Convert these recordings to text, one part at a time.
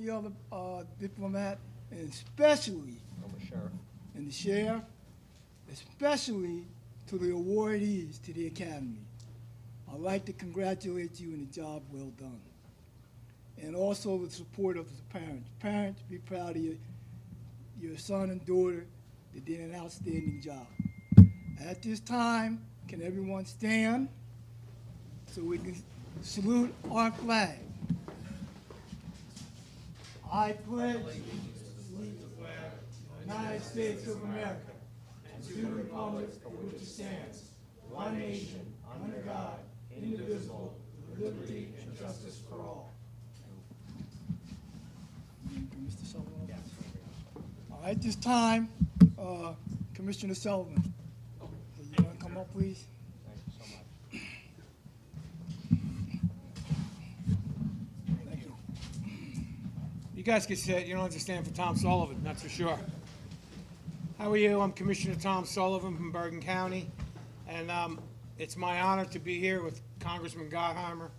any other diplomat, and especially and the sheriff, especially to the awardees to the Academy. I'd like to congratulate you on a job well done. And also the support of the parents. Parents, be proud of your son and daughter. They did an outstanding job. At this time, can everyone stand so we can salute our flag? I pledge allegiance to the flag of the United States of America and to the republic for which it stands, one nation, under God, indivisible, with liberty and justice for all. Mr. Sullivan? Yes. All right, this time, Commissioner Sullivan, you want to come up, please? Thank you so much. Thank you. You guys can sit. You don't have to stand for Tom Sullivan, that's for sure. How are you? I'm Commissioner Tom Sullivan from Bergen County, and it's my honor to be here with Congressman Gottheimer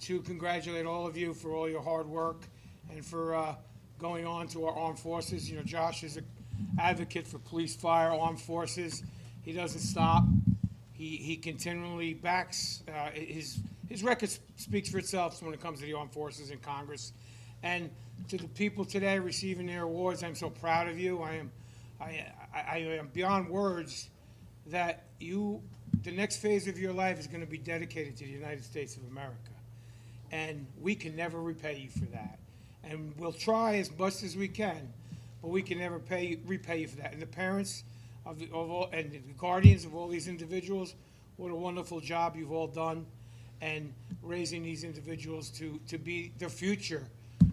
to congratulate all of you for all your hard work and for going on to our armed forces. You know, Josh is an advocate for police, fire, armed forces. He doesn't stop. He continually backs his record speaks for itself when it comes to the armed forces in Congress. And to the people today receiving their awards, I'm so proud of you. I am beyond words that the next phase of your life is going to be dedicated to the United States of America. And we can never repay you for that. And we'll try as much as we can, but we can never repay you for that. And the parents and the guardians of all these individuals, what a wonderful job you've all done, and raising these individuals to be the future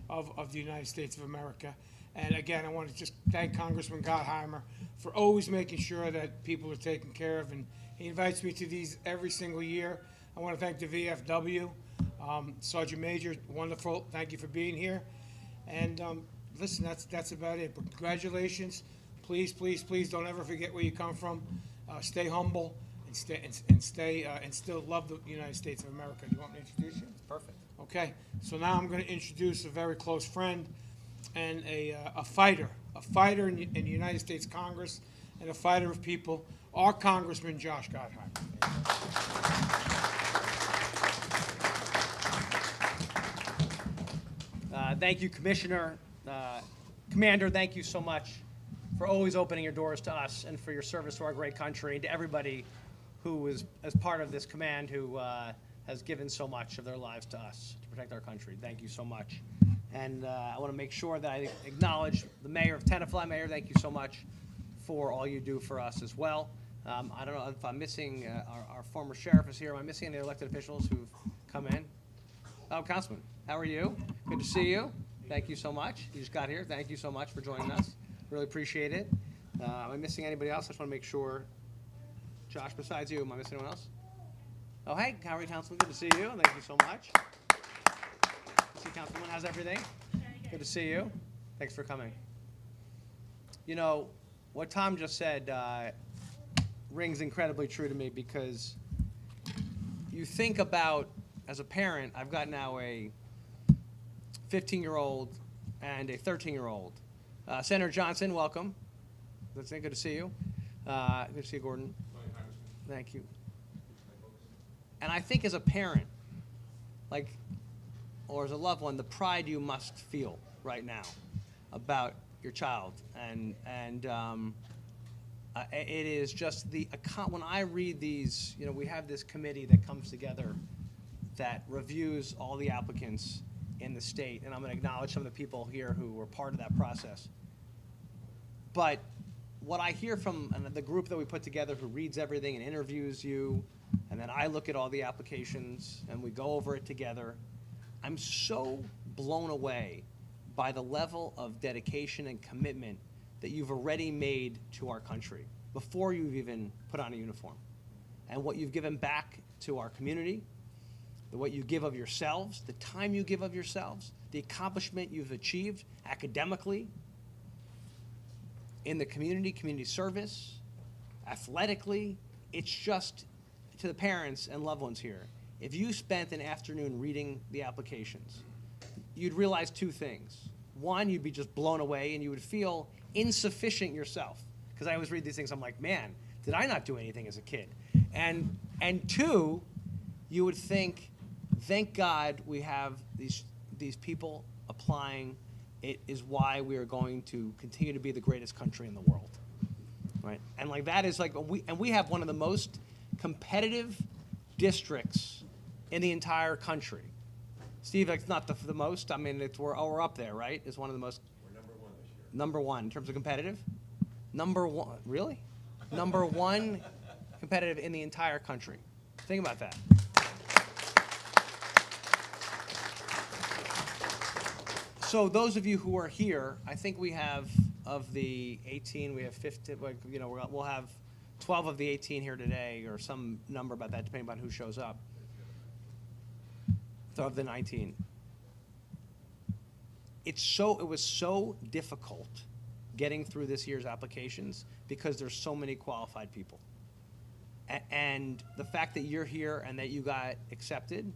of the United States of America. And again, I want to just thank Congressman Gottheimer for always making sure that people are taken care of, and he invites me to these every single year. I want to thank the VFW, Sergeant Major, wonderful, thank you for being here. And listen, that's about it. But congratulations. Please, please, please don't ever forget where you come from. Stay humble and still love the United States of America. Do you want me to introduce you? Perfect. Okay. So now I'm going to introduce a very close friend and a fighter in the United States Congress, and a fighter of people, our Congressman Josh Gottheimer. Thank you, Commissioner. Commander, thank you so much for always opening your doors to us and for your service to our great country, and to everybody who is as part of this command who has given so much of their lives to us to protect our country. Thank you so much. And I want to make sure that I acknowledge the mayor of Tenafly. Mayor, thank you so much for all you do for us as well. I don't know if I'm missing, our former sheriff is here. Am I missing any elected officials who've come in? Oh, Councilman, how are you? Good to see you. Thank you so much. You just got here. Thank you so much for joining us. Really appreciate it. Am I missing anybody else? I just want to make sure. Josh, besides you, am I missing anyone else? Oh, hey, how are you, Councilman? Good to see you. Thank you so much. Good to see Councilman. How's everything? Good to see you. Thanks for coming. You know, what Tom just said rings incredibly true to me, because you think about, as a parent, I've got now a 15-year-old and a 13-year-old. Senator Johnson, welcome. Good to see you. Good to see you, Gordon. Thank you. And I think as a parent, or as a loved one, the pride you must feel right now about your child. And it is just when I read these, you know, we have this committee that comes together that reviews all the applicants in the state, and I'm going to acknowledge some of the people here who were part of that process. But what I hear from the group that we put together who reads everything and interviews you, and then I look at all the applications and we go over it together, I'm so blown away by the level of dedication and commitment that you've already made to our country before you've even put on a uniform, and what you've given back to our community, what you give of yourselves, the time you give of yourselves, the accomplishment you've achieved academically, in the community service, athletically. It's just, to the parents and loved ones here, if you spent an afternoon reading the applications, you'd realize two things. One, you'd be just blown away and you would feel insufficient yourself. Because I always read these things, I'm like, man, did I not do anything as a kid? And two, you would think, thank God we have these people applying. It is why we are going to continue to be the greatest country in the world, right? And like that is like, we have one of the most competitive districts in the entire country. Steve, it's not the most. I mean, we're up there, right? It's one of the most. We're number one this year. Number one in terms of competitive. Number one, really? Number one competitive in the entire country. Think about that. So those of you who are here, I think we have, of the 18, we have 50, you know, we'll have 12 of the 18 here today, or some number about that, depending on who shows up. So of the 19. It was so difficult getting through this year's applications because there's so many qualified people. And the fact that you're here and that you got accepted,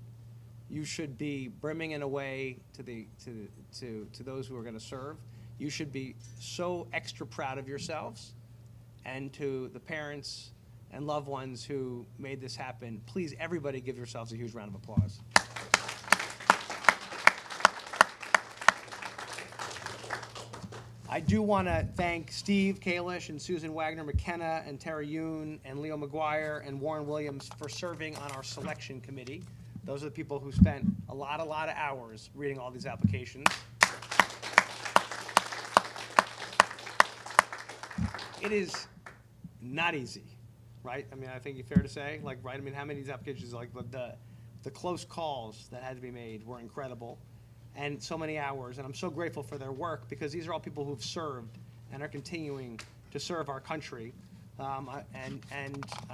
you should be brimming in a way to those who are going to serve. You should be so extra proud of yourselves, and to the parents and loved ones who made this happen. Please, everybody, give yourselves a huge round of applause. I do want to thank Steve Kalish and Susan Wagner McKenna and Tara Yoon and Leo McGuire and Warren Williams for serving on our selection committee. Those are the people who spent a lot of hours reading all these applications. It is not easy, right? I mean, I think it's fair to say, like, right? I mean, how many of these applications, like the close calls that had to be made were incredible, and so many hours. And I'm so grateful for their work, because these are all people who've served and are continuing to serve our country. And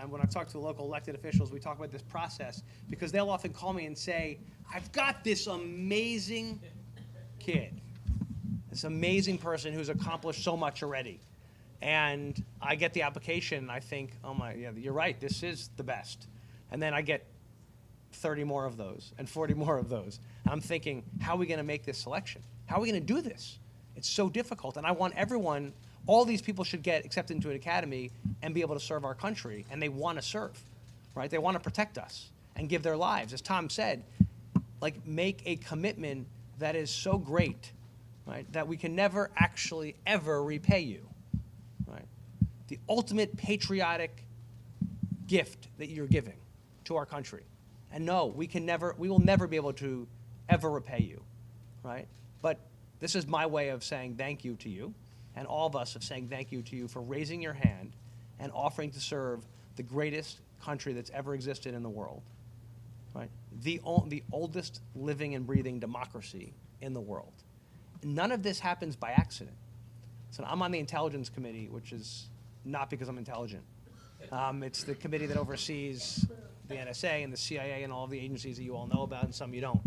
when I talk to local elected officials, we talk about this process, because they'll often call me and say, I've got this amazing kid, this amazing person who's accomplished so much already. And I get the application and I think, oh my, yeah, you're right, this is the best. And then I get 30 more of those and 40 more of those. I'm thinking, how are we going to make this selection? How are we going to do this? It's so difficult. And I want everyone, all these people should get accepted into an academy and be able to serve our country. And they want to serve, right? They want to protect us and give their lives. As Tom said, like, make a commitment that is so great, right, that we can never actually ever repay you, right? The ultimate patriotic gift that you're giving to our country. And no, we will never be able to ever repay you, right? But this is my way of saying thank you to you, and all of us of saying thank you to you for raising your hand and offering to serve the greatest country that's ever existed in the world, right? The oldest living and breathing democracy in the world. None of this happens by accident. So I'm on the Intelligence Committee, which is not because I'm intelligent. It's the committee that oversees the NSA and the CIA and all of the agencies that you all know about, and some you don't.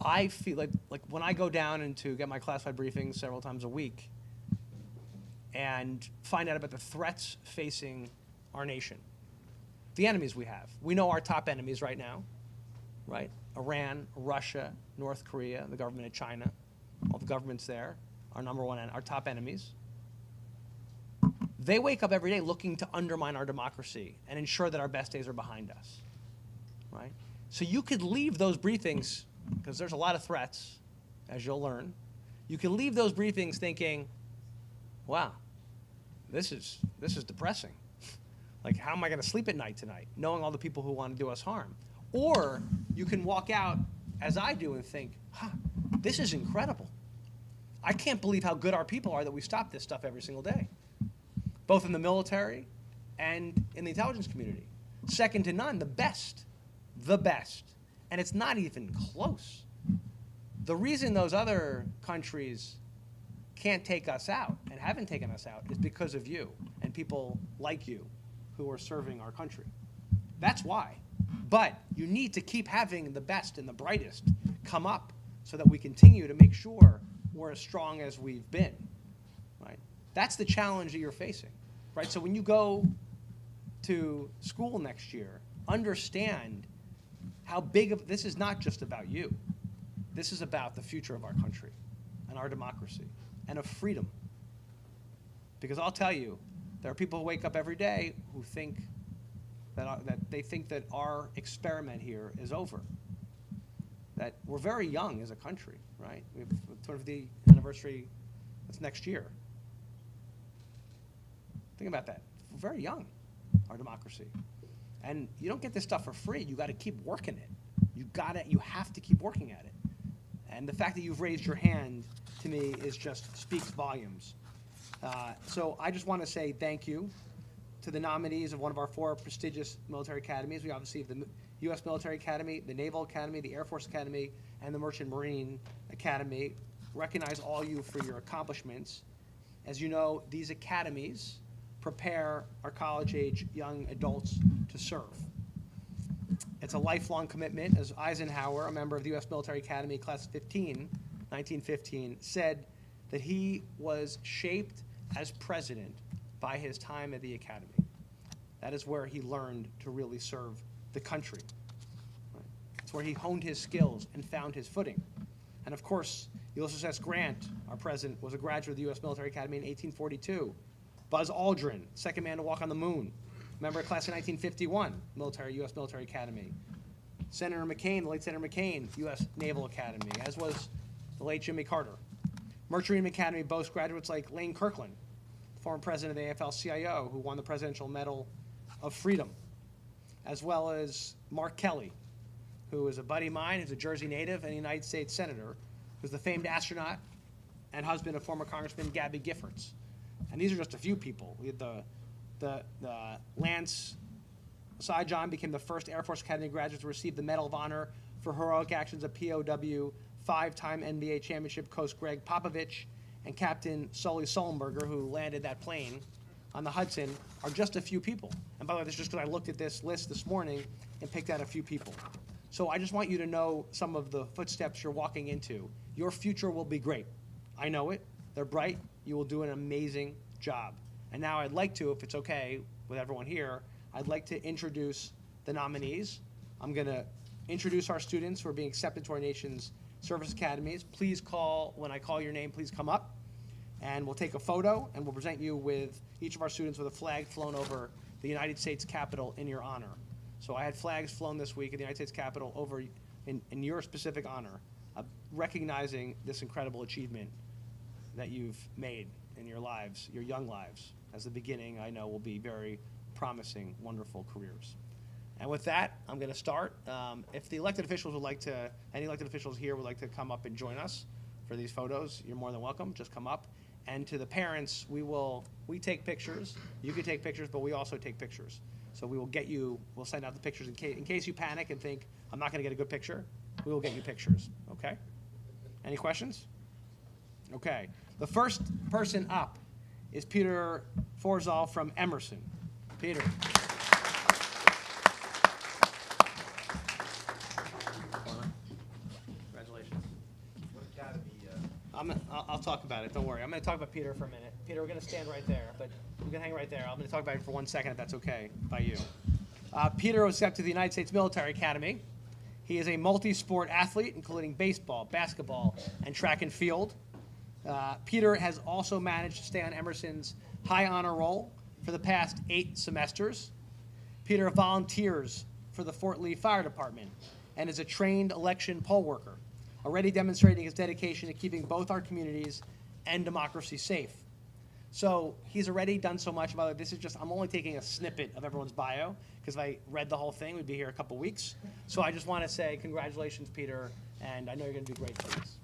I feel like when I go down and to get my classified briefings several times a week and find out about the threats facing our nation, the enemies we have. We know our top enemies right now, right? Iran, Russia, North Korea, the government of China, all the governments there, our number one, our top enemies. They wake up every day looking to undermine our democracy and ensure that our best days are behind us, right? So you could leave those briefings, because there's a lot of threats, as you'll learn. You can leave those briefings thinking, wow, this is depressing. Like, how am I going to sleep at night tonight, knowing all the people who want to do us harm? Or you can walk out, as I do, and think, this is incredible. I can't believe how good our people are that we stop this stuff every single day, both in the military and in the intelligence community. Second to none, the best. And it's not even close. The reason those other countries can't take us out and haven't taken us out is because of you and people like you who are serving our country. That's why. But you need to keep having the best and the brightest come up so that we continue to make sure we're as strong as we've been, right? That's the challenge that you're facing, right? So when you go to school next year, understand how big of, this is not just about you. this is about the future of our country and our democracy and of freedom. Because I'll tell you, there are people who wake up every day who think that they think that our experiment here is over. That we're very young as a country, right? We have the 250th anniversary, that's next year. Think about that. We're very young, our democracy. And you don't get this stuff for free. You got to keep working it. You have to keep working at it. And the fact that you've raised your hand, to me, speaks volumes. So I just want to say thank you to the nominees of one of our 4 prestigious military academies. We obviously have the U.S. Military Academy, the Naval Academy, the Air Force Academy, and the Merchant Marine Academy. Recognize all you for your accomplishments. As you know, these academies prepare our college-age young adults to serve. It's a lifelong commitment. As Eisenhower, a member of the U.S. Military Academy, Class 1915, said that he was shaped as president by his time at the Academy. That is where he learned to really serve the country. It's where he honed his skills and found his footing. And of course, Ulysses S. Grant, our president, was a graduate of the U.S. Military Academy in 1842. Buzz Aldrin, second man to walk on the moon, member of class of 1951, U.S. Military Academy. Senator McCain, the late Senator McCain, U.S. Naval Academy, as was the late Jimmy Carter. Merchant Marine Academy boasts graduates like Lane Kirkland, former president of the AFL-CIO, who won the Presidential Medal of Freedom, as well as Mark Kelly, who is a buddy of mine, who's a Jersey native and a United States Senator, who's the famed astronaut and husband of former Congressman Gabby Giffords. And these are just a few people. We had the Lance John became the first Air Force Academy graduate to receive the Medal of Honor for heroic actions of POW, 5-time NBA championship coach Greg Popovich, and Captain Sully Sullenberger, who landed that plane on the Hudson, are just a few people. And by the way, this is just because I looked at this list this morning and picked out a few people. So I just want you to know some of the footsteps you're walking into. Your future will be great. I know it. They're bright. You will do an amazing job. And now I'd like to, if it's okay with everyone here, I'd like to introduce the nominees. I'm going to introduce our students who are being accepted to our nation's service academies. Please call, when I call your name, please come up. And we'll take a photo, and we'll present you with each of our students with a flag flown over the United States Capitol in your honor. So I had flags flown this week at the United States Capitol over in your specific honor, recognizing this incredible achievement that you've made in your lives, your young lives. As the beginning, I know, will be very promising, wonderful careers. And with that, I'm going to start. If the elected officials would like to, any elected officials here would like to come up and join us for these photos, you're more than welcome. Just come up. And to the parents, we take pictures. You can take pictures, but we also take pictures. So we will get you, we'll send out the pictures in case you panic and think, I'm not going to get a good picture. We will get you pictures, okay? Any questions? Okay. The first person up is Peter Forzal from Emerson. Peter. Congratulations. What academy? I'll talk about it. Don't worry. I'm going to talk about Peter for a minute. Peter, we're going to stand right there, but you can hang right there. I'm going to talk about it for 1 second, if that's okay by you. Peter was accepted to the United States Military Academy. He is a multi-sport athlete, including baseball, basketball, and track and field. Peter has also managed to stay on Emerson's high honor roll for the past 8 semesters. Peter volunteers for the Fort Lee Fire Department and is a trained election poll worker, already demonstrating his dedication to keeping both our communities and democracy safe. So he's already done so much about it. This is just, I'm only taking a snippet of everyone's bio, because if I read the whole thing, we'd be here a couple weeks. So I just want to say congratulations, Peter, and I know you're going to do great things.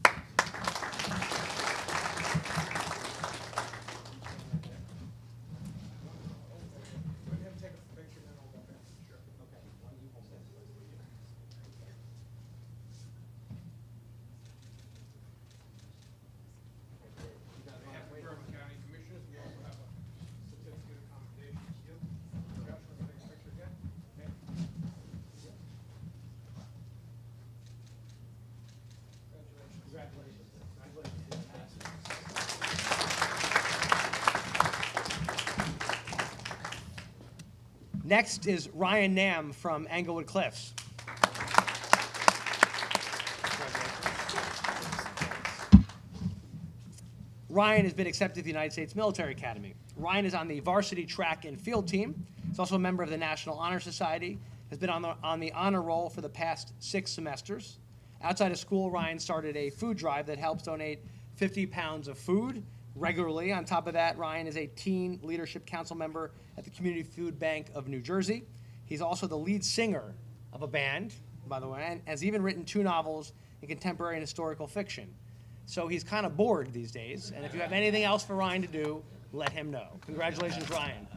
Next is Ryan Nam from Englewood Cliffs. Ryan has been accepted to the United States Military Academy. Ryan is on the varsity track and field team. He's also a member of the National Honor Society, has been on the honor roll for the past 6 semesters. Outside of school, Ryan started a food drive that helps donate 50 pounds of food regularly. On top of that, Ryan is a Teen Leadership Council member at the Community Food Bank of New Jersey. He's also the lead singer of a band, by the way, and has even written 2 novels in contemporary and historical fiction. So he's kind of bored these days, and if you have anything else for Ryan to do, let him know. Congratulations, Ryan.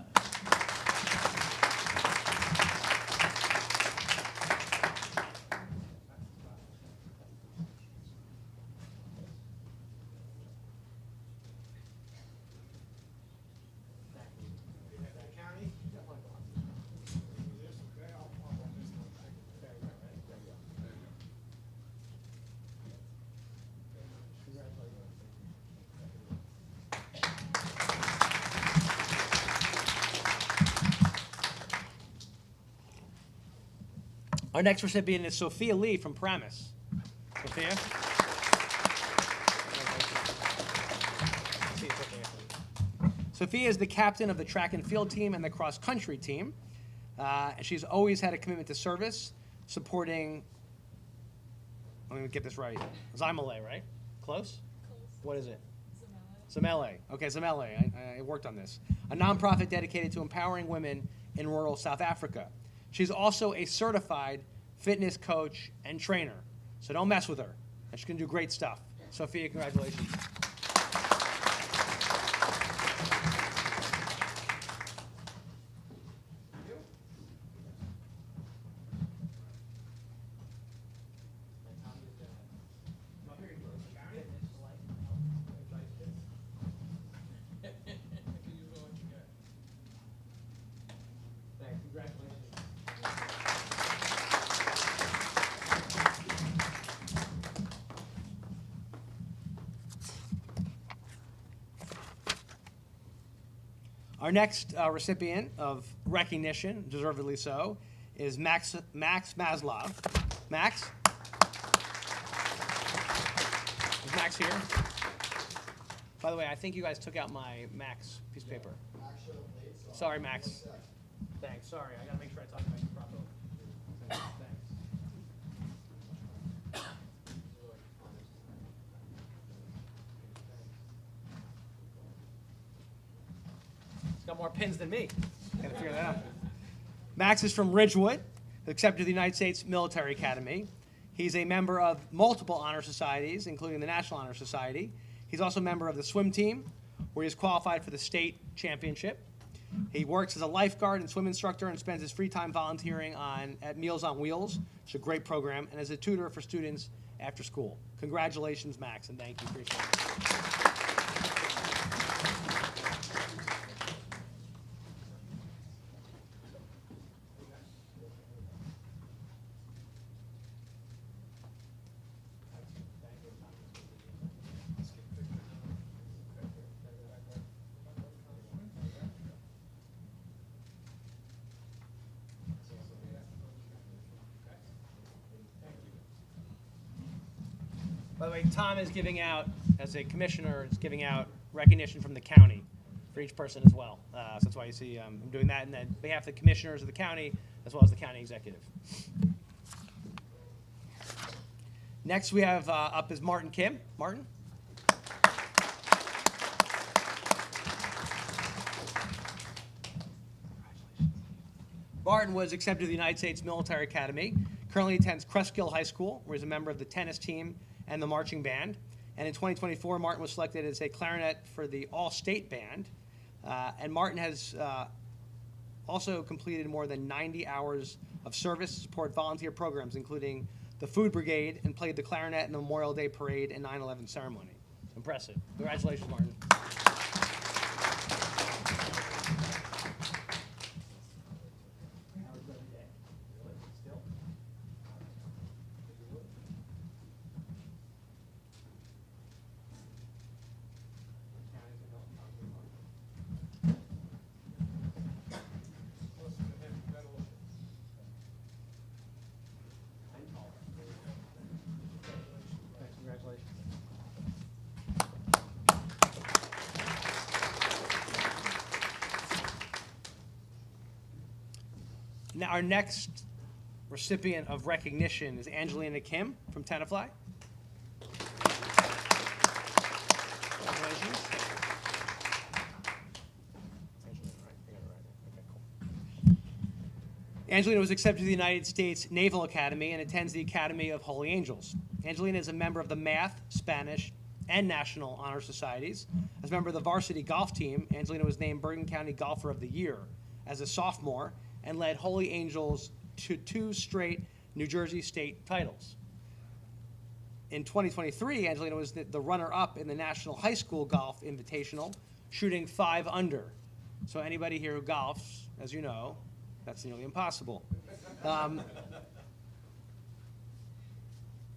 Our next recipient is Sophia Lee from Paramus. Sophia? Sophia is the captain of the track and field team and the cross country team. She's always had a commitment to service, supporting, let me get this right, Zimale, right? Close? What is it? Zamele. Okay, Zamele. I worked on this. A nonprofit dedicated to empowering women in rural South Africa. She's also a certified fitness coach and trainer. So don't mess with her. And she's going to do great stuff. Sophia, congratulations. Our next recipient of recognition, deservedly so, is Max Maslov. Max? Is Max here? By the way, I think you guys took out my Max piece of paper. Sorry, Max. Thanks. Sorry, I gotta make sure I talk about you properly. Thanks. Got more pins than me. Gotta figure that out. Max is from Ridgewood, accepted to the United States Military Academy. He's a member of multiple honor societies, including the National Honor Society. He's also a member of the swim team, where he's qualified for the state championship. He works as a lifeguard and swim instructor and spends his free time volunteering at Meals on Wheels, which is a great program, and as a tutor for students after school. Congratulations, Max, and thank you for your service. By the way, Tom is giving out, as a commissioner, is giving out recognition from the county for each person as well. So that's why you see him doing that, and then on behalf of the commissioners of the county, as well as the county executive. Next we have up is Martin Kim. Martin? Martin was accepted to the United States Military Academy, currently attends Cresskill High School, where he's a member of the tennis team and the marching band. And in 2024, Martin was selected as a clarinet for the all-state band. And Martin has also completed more than 90 hours of service to support volunteer programs, including the Food Brigade, and played the clarinet in the Memorial Day Parade and 9/11 ceremony. Impressive. Congratulations, Martin. Now, our next recipient of recognition is Angelina Kim from Tenafly. Congratulations. Angelina was accepted to the United States Naval Academy and attends the Academy of Holy Angels. Angelina is a member of the Math, Spanish, and National Honor Societies. As a member of the varsity golf team, Angelina was named Bergen County Golfer of the Year as a sophomore and led Holy Angels to 2 straight New Jersey state titles. In 2023, Angelina was the runner-up in the National High School Golf Invitational, shooting 5 under. So anybody here who golfs, as you know, that's nearly impossible.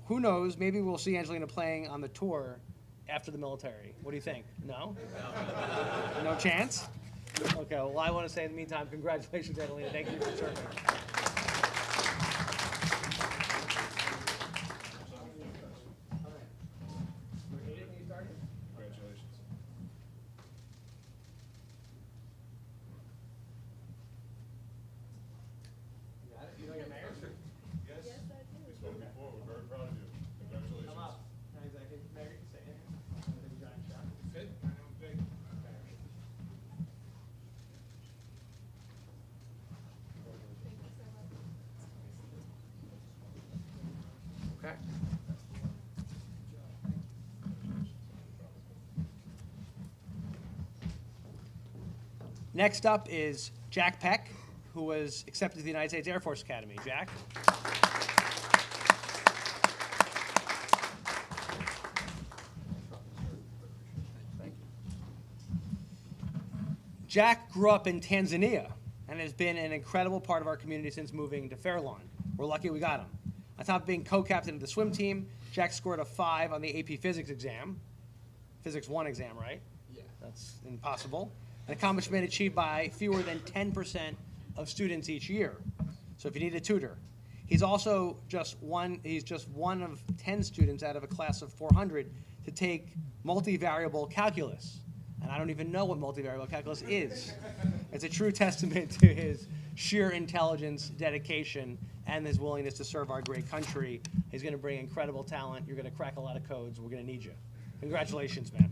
Who knows? Maybe we'll see Angelina playing on the tour after the military. What do you think? No? No chance? Okay, well, I want to say in the meantime, congratulations, Angelina. Thank you for serving. Okay. Next up is Jack Peck, who was accepted to the United States Air Force Academy. Jack? Jack grew up in Tanzania and has been an incredible part of our community since moving to Fairlawn. We're lucky we got him. On top of being co-captain of the swim team, Jack scored a 5 on the AP Physics exam. Physics 1 exam, right? Yeah. That's impossible. An accomplishment achieved by fewer than 10% of students each year. So if you need a tutor. He's also just one of 10 students out of a class of 400 to take multivariable calculus. And I don't even know what multivariable calculus is. It's a true testament to his sheer intelligence, dedication, and his willingness to serve our great country. He's going to bring incredible talent. You're going to crack a lot of codes. We're going to need you. Congratulations, man.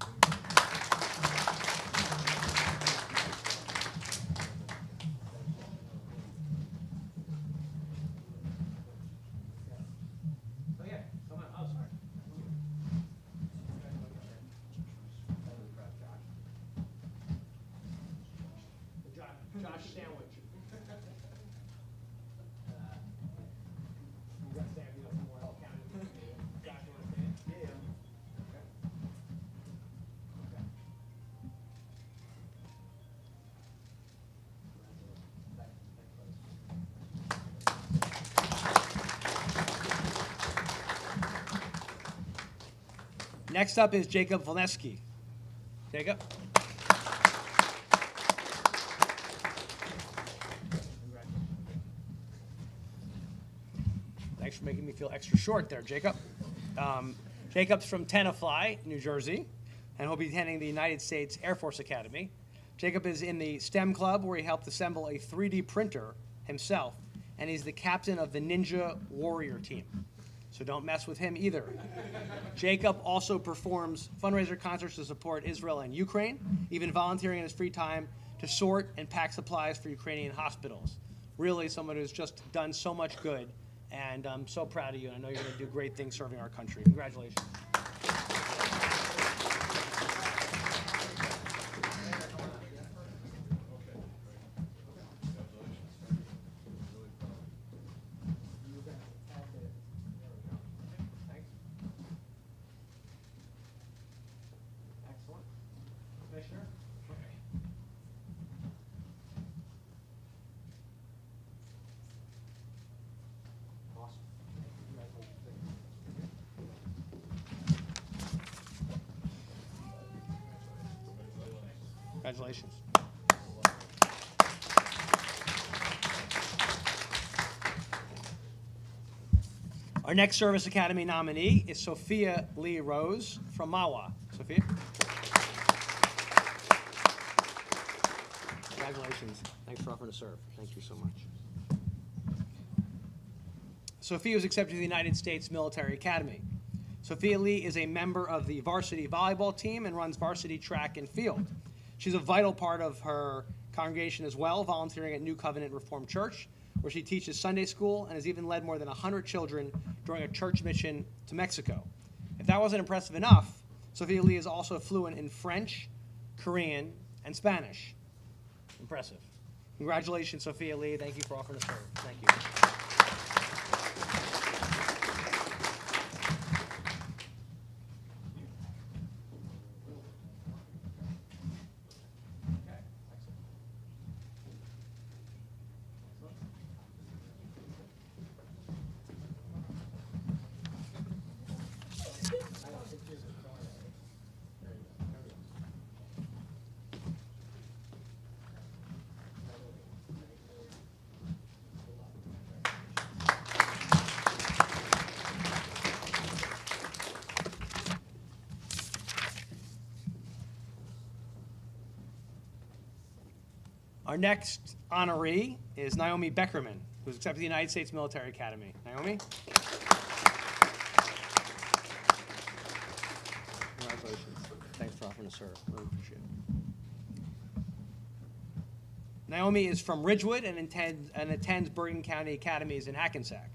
Josh Sandwich. You got Sam, you got some more help counting. Josh, you want to stand? Yeah. Okay. Next up is Jacob Volneski. Jacob? Thanks for making me feel extra short there, Jacob. Jacob's from Tenafly, New Jersey, and he'll be attending the United States Air Force Academy. Jacob is in the STEM Club, where he helped assemble a 3D printer himself, and he's the captain of the Ninja Warrior team. So don't mess with him either. Jacob also performs fundraiser concerts to support Israel and Ukraine, even volunteering in his free time to sort and pack supplies for Ukrainian hospitals. Really someone who's just done so much good. And I'm so proud of you, and I know you're going to do great things serving our country. Congratulations. Excellent. Commissioner? Congratulations. Our next Service Academy nominee is Sophia Lee Rose from Mawa. Sophia? Congratulations. Thanks for offering to serve. Thank you so much. Sophia was accepted to the United States Military Academy. Sophia Lee is a member of the varsity volleyball team and runs varsity track and field. She's a vital part of her congregation as well, volunteering at New Covenant Reformed Church, where she teaches Sunday school and has even led more than 100 children during a church mission to Mexico. If that wasn't impressive enough, Sophia Lee is also fluent in French, Korean, and Spanish. Impressive. Congratulations, Sophia Lee. Thank you for offering to serve. Thank you. Our next honoree is Naomi Beckerman, who's accepted the United States Military Academy. Naomi? Congratulations. Thanks for offering to serve. Really appreciate it. Naomi is from Ridgewood and attends Bergen County Academies in Hackensack.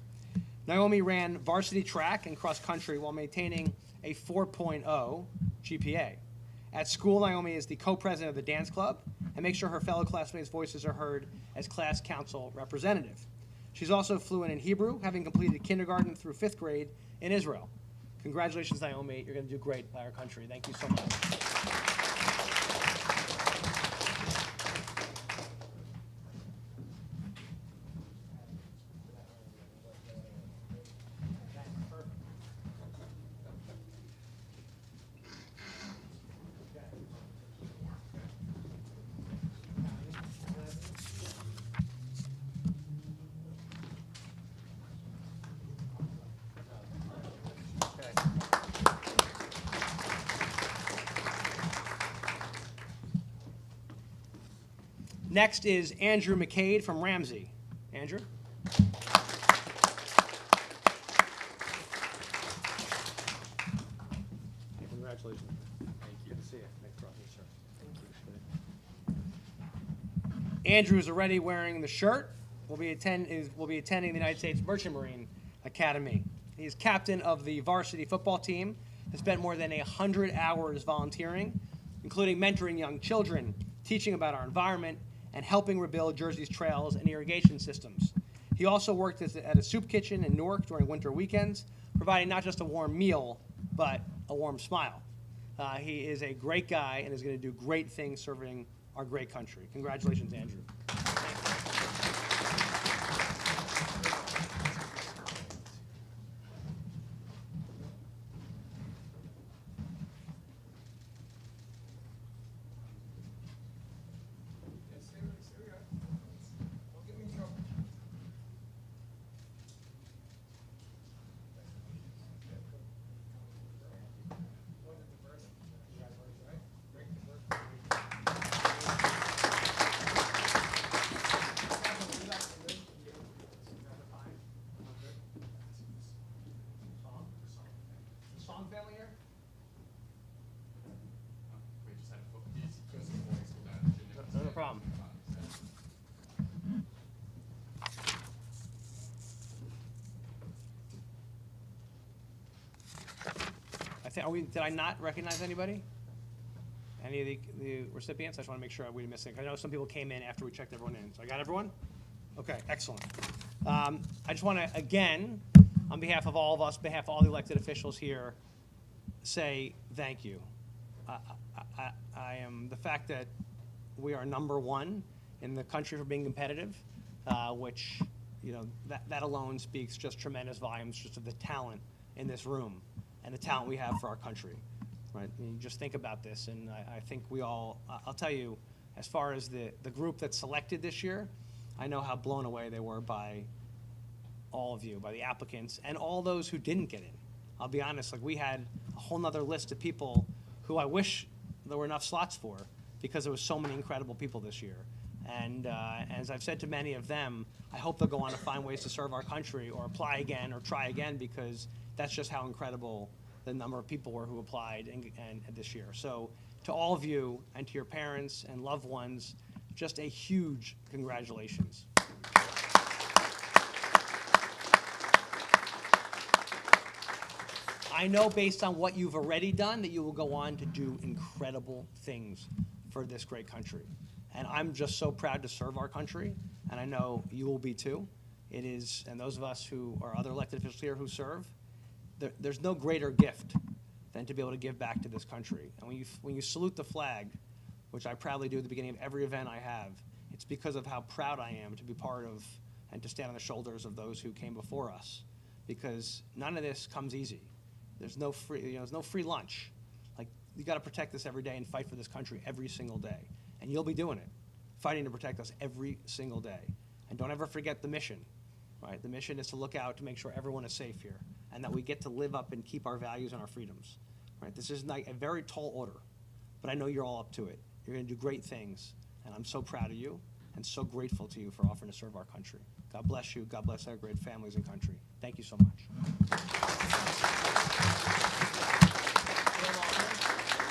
Naomi ran varsity track and cross country while maintaining a 4.0 GPA. At school, Naomi is the co-president of the dance club and makes sure her fellow classmates' voices are heard as class council representative. She's also fluent in Hebrew, having completed kindergarten through 5th grade in Israel. Congratulations, Naomi. You're going to do great by our country. Thank you so much. Next is Andrew McCade from Ramsey. Andrew? Congratulations. Thank you. Good to see you. Thanks for offering, sir. Thank you. Andrew is already wearing the shirt. Will be attending the United States Merchant Marine Academy. He is captain of the varsity football team, has spent more than 100 hours volunteering, including mentoring young children, teaching about our environment, and helping rebuild Jersey's trails and irrigation systems. He also worked at a soup kitchen in Newark during winter weekends, providing not just a warm meal, but a warm smile. He is a great guy and is going to do great things serving our great country. Congratulations, Andrew. No problem. Did I not recognize anybody? Any of the recipients? I just want to make sure we didn't miss anything. I know some people came in after we checked everyone in. So I got everyone? Okay, excellent. I just want to, again, on behalf of all of us, behalf of all the elected officials here, say thank you. I am the fact that we are #1 in the country for being competitive, which, you know, that alone speaks just tremendous volumes just of the talent in this room and the talent we have for our country, right? And you just think about this, and I think we all, I'll tell you, as far as the group that's selected this year, I know how blown away they were by all of you, by the applicants, and all those who didn't get in. I'll be honest, like, we had a whole nother list of people who I wish there were enough slots for, because there was so many incredible people this year. And as I've said to many of them, I hope they'll go on to find ways to serve our country or apply again or try again, because that's just how incredible the number of people were who applied and this year. So to all of you and to your parents and loved ones, just a huge congratulations. I know based on what you've already done that you will go on to do incredible things for this great country. And I'm just so proud to serve our country, and I know you will be too. It is, and those of us who are other elected officials here who serve, there's no greater gift than to be able to give back to this country. And when you salute the flag, which I proudly do at the beginning of every event I have, it's because of how proud I am to be part of and to stand on the shoulders of those who came before us. Because none of this comes easy. There's no free, there's no free lunch. Like, you got to protect this every day and fight for this country every single day. And you'll be doing it, fighting to protect us every single day. And don't ever forget the mission, right? The mission is to look out to make sure everyone is safe here and that we get to live up and keep our values and our freedoms, right? This is like a very tall order, but I know you're all up to it. You're going to do great things, and I'm so proud of you and so grateful to you for offering to serve our country. God bless you. God bless our great families and country. Thank you so much.